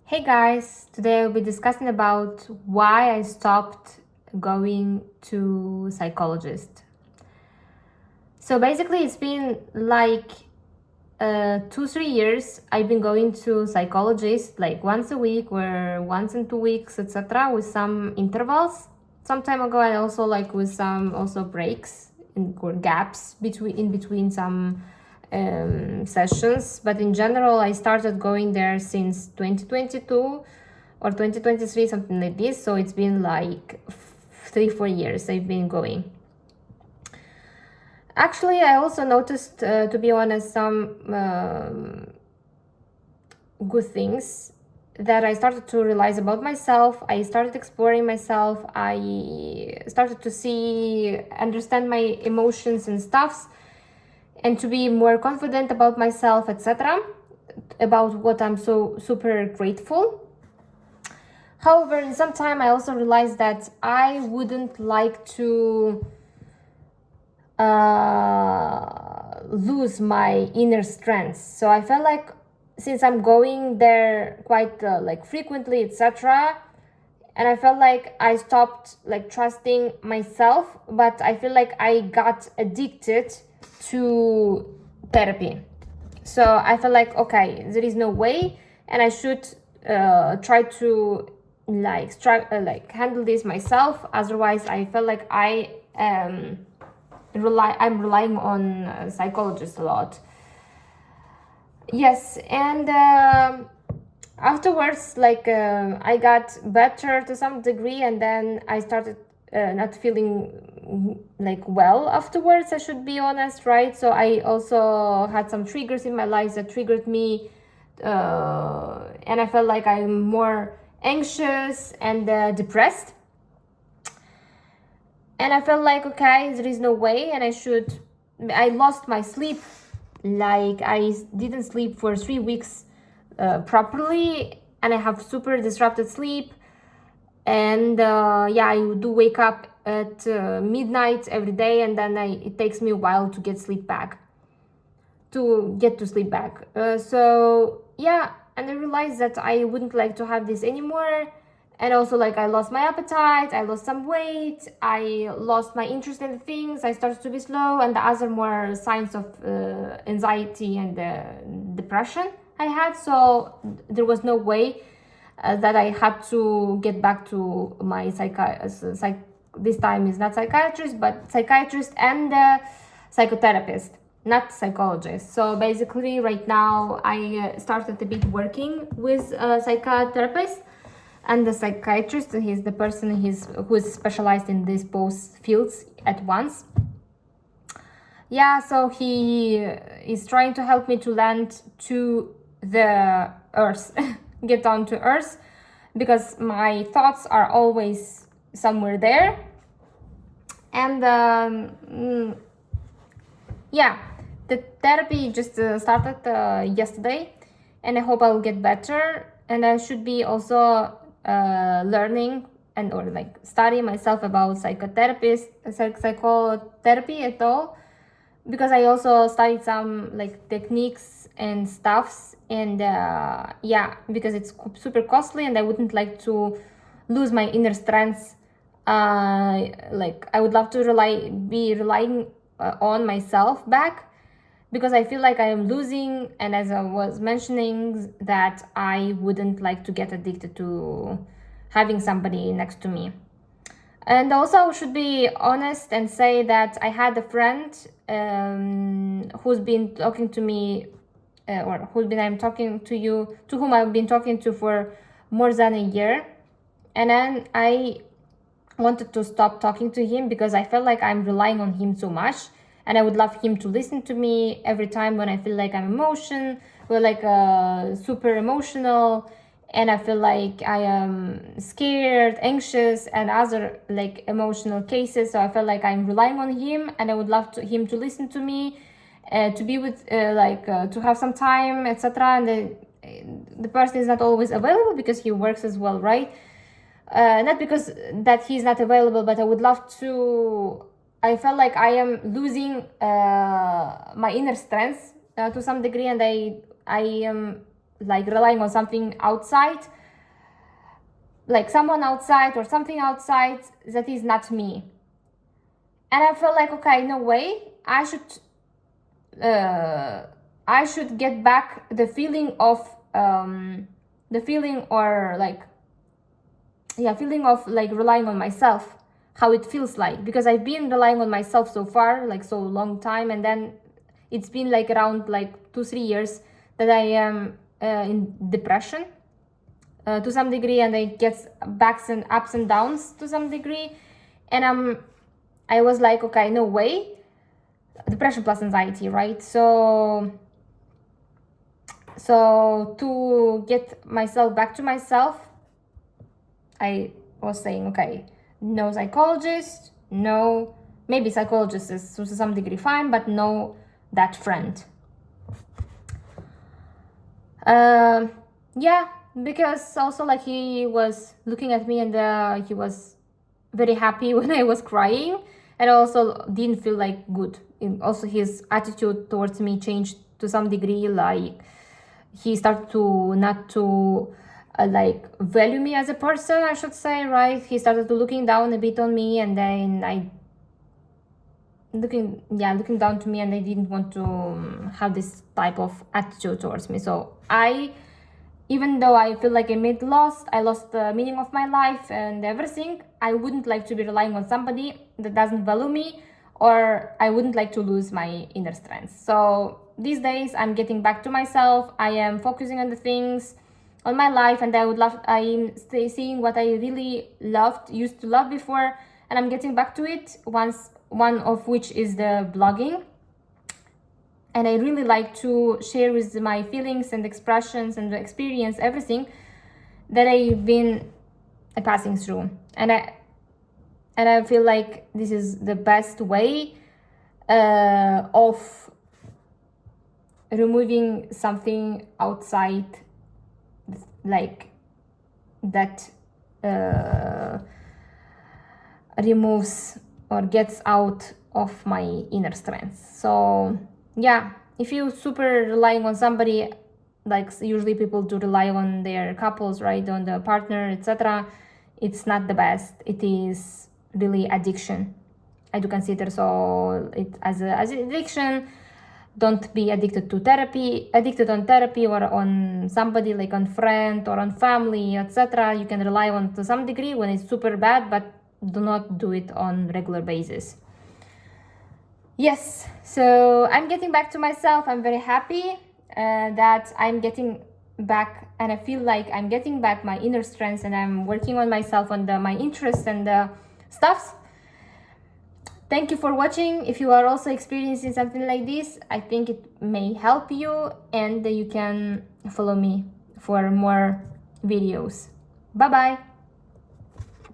Hey guys, today I'll be discussing about why I stopped going to psychologist. So basically it's been like 2-3 years I've been going to psychologist like once a week or once in 2 weeks, etc. with some intervals. Some time ago I also like with some also breaks or gaps between some sessions, but in general I started going there since 2022 or 2023, something like this. So it's been like 3-4 years I've been going. Actually, I also noticed, to be honest, some good things that I started to realize about myself. I started exploring myself. I started to understand my emotions and stuffs, and to be more confident about myself, etc. About what I'm so super grateful. However, in some time, I also realized that I wouldn't like to lose my inner strength. So I felt like since I'm going there quite like frequently, etc., and I felt like I stopped like trusting myself, but I feel like I got addicted to therapy. So I felt like, okay, there is no way, and I should try to like handle this myself. Otherwise, I felt like I'm relying on psychologists a lot. Yes, and afterwards, I got better to some degree, and then I started not feeling like well afterwards, I should be honest, right? So I also had some triggers in my life that triggered me, and I felt like I'm more anxious and depressed. And I felt like, okay, there is no way, and I lost my sleep. Like I didn't sleep for 3 weeks properly, and I have super disrupted sleep. And I do wake up at midnight every day, and then it takes me a while to get to sleep back. And I realized that I wouldn't like to have this anymore. And also, like, I lost my appetite, I lost some weight, I lost my interest in things, I started to be slow, and the other more signs of anxiety and depression I had. So there was no way that I had to get back to my this time is not psychiatrist, but psychiatrist and psychotherapist, not psychologist. So basically, right now I started a bit working with a psychotherapist and the psychiatrist. He's the person who is specialized in these both fields at once. So he is trying to help me to land to the earth, get down to earth, because my thoughts are always somewhere there. And the therapy just started yesterday, and I hope I'll get better. And I should be also learning and or like study myself about psychotherapy at all, because I also studied some like techniques and stuffs, and because it's super costly, and I wouldn't like to lose my inner strength. Like I would love to be relying on myself back, because I feel like I am losing, and as I was mentioning, that I wouldn't like to get addicted to having somebody next to me. And also, I should be honest and say that I had a friend who's been talking to me, or to whom I've been talking to for more than a year, and then I wanted to stop talking to him because I felt like I'm relying on him so much, and I would love him to listen to me every time when I feel like I'm super emotional, and I feel like I am scared, anxious, and other like emotional cases. So I felt like I'm relying on him, and I would love him to listen to me, to be with, to have some time, etc. And the person is not always available because he works as well, right? Not because that he's not available, but I would love to. I felt like I am losing my inner strength to some degree, and I am like relying on something outside like someone outside or something outside that is not me. And I felt like, okay, no way, I should get back the feeling of feeling of like relying on myself, how it feels like, because I've been relying on myself so far, like so long time, and then it's been like around like 2-3 years that I am in depression to some degree, and it gets backs and ups and downs to some degree, and I was like, okay, no way, depression plus anxiety, right? So to get myself back to myself, I was saying, okay, no psychologist, no, maybe psychologist is to some degree fine, but no that friend. Yeah, because also like he was looking at me, and he was very happy when I was crying, and also didn't feel like good. And also his attitude towards me changed to some degree, like he started to not to like value me as a person, I should say, right? He started to looking down a bit on me, and then looking down to me, and I didn't want to have this type of attitude towards me. So even though I feel like I lost the meaning of my life and everything, I wouldn't like to be relying on somebody that doesn't value me, or I wouldn't like to lose my inner strength. So these days I'm getting back to myself. I am focusing on the things on my life, and I'm seeing what I really used to love before, and I'm getting back to it, one of which is the blogging. And I really like to share with my feelings and expressions and experience everything that I've been passing through. And I feel like this is the best way of removing something outside, like that removes or gets out of my inner strength. So yeah, if you super relying on somebody, like usually people do rely on their couples, right, on the partner, etc., it's not the best. It is really addiction, I do consider. So it as an addiction. Don't be addicted on therapy or on somebody, like on friend or on family, etc. You can rely on to some degree when it's super bad, but do not do it on regular basis. Yes, so I'm getting back to myself. I'm very happy that I'm getting back, and I feel like I'm getting back my inner strength, and I'm working on myself, on my interests and stuffs. Thank you for watching. If you are also experiencing something like this, I think it may help you, and you can follow me for more videos. Bye bye.